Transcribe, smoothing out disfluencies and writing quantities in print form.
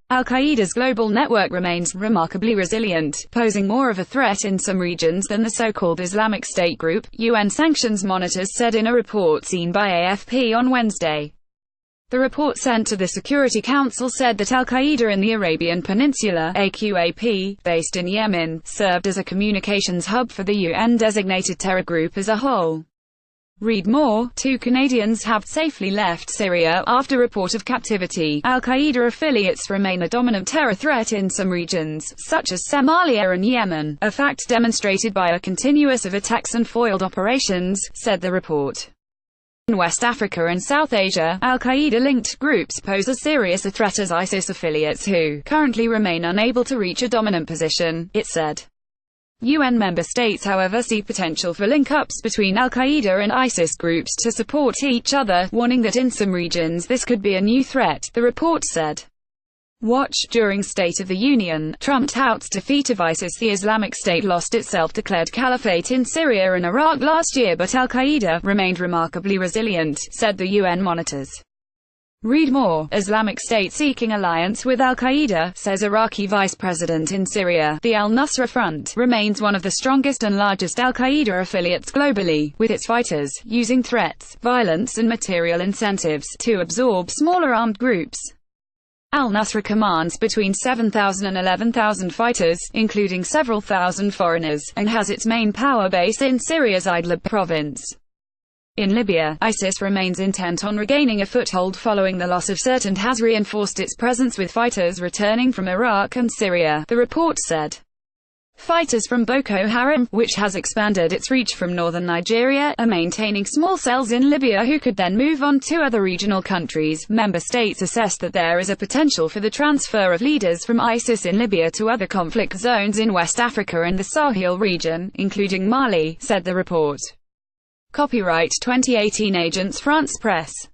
Al-Qaeda's global network remains remarkably resilient, posing more of a threat in some regions than the so-called Islamic State group, UN sanctions monitors said in a report seen by AFP on Wednesday. The report sent to the Security Council said that Al-Qaeda in the Arabian Peninsula, AQAP, based in Yemen, served as a communications hub for the UN-designated terror group as a whole. Read more. 2 Canadians have safely left Syria after report of captivity. Al-Qaeda affiliates remain a dominant terror threat in some regions, such as Somalia and Yemen, a fact demonstrated by a continuous of attacks and foiled operations, said the report. In West Africa and South Asia, Al-Qaeda-linked groups pose as serious a threat as ISIS affiliates who currently remain unable to reach a dominant position, it said. UN member states however see potential for link-ups between Al-Qaeda and ISIS groups to support each other, warning that in some regions this could be a new threat, the report said. Watch. During State of the Union, Trump touts defeat of ISIS. The Islamic State lost its self-declared caliphate in Syria and Iraq last year, but Al-Qaeda remained remarkably resilient, said the UN monitors. Read more. Islamic State seeking alliance with Al-Qaeda, says Iraqi vice president in Syria. The Al-Nusrah Front remains one of the strongest and largest Al-Qaeda affiliates globally, with its fighters using threats, violence and material incentives to absorb smaller armed groups. Al-Nusrah commands between 7,000 and 11,000 fighters, including several thousand foreigners, and has its main power base in Syria's Idlib province. In Libya, ISIS remains intent on regaining a foothold following the loss of Sirte and has reinforced its presence with fighters returning from Iraq and Syria, the report said. Fighters from Boko Haram, which has expanded its reach from northern Nigeria, are maintaining small cells in Libya who could then move on to other regional countries. Member states assessed that there is a potential for the transfer of leaders from ISIS in Libya to other conflict zones in West Africa and the Sahel region, including Mali, said the report. Copyright 2018 Agence France Presse.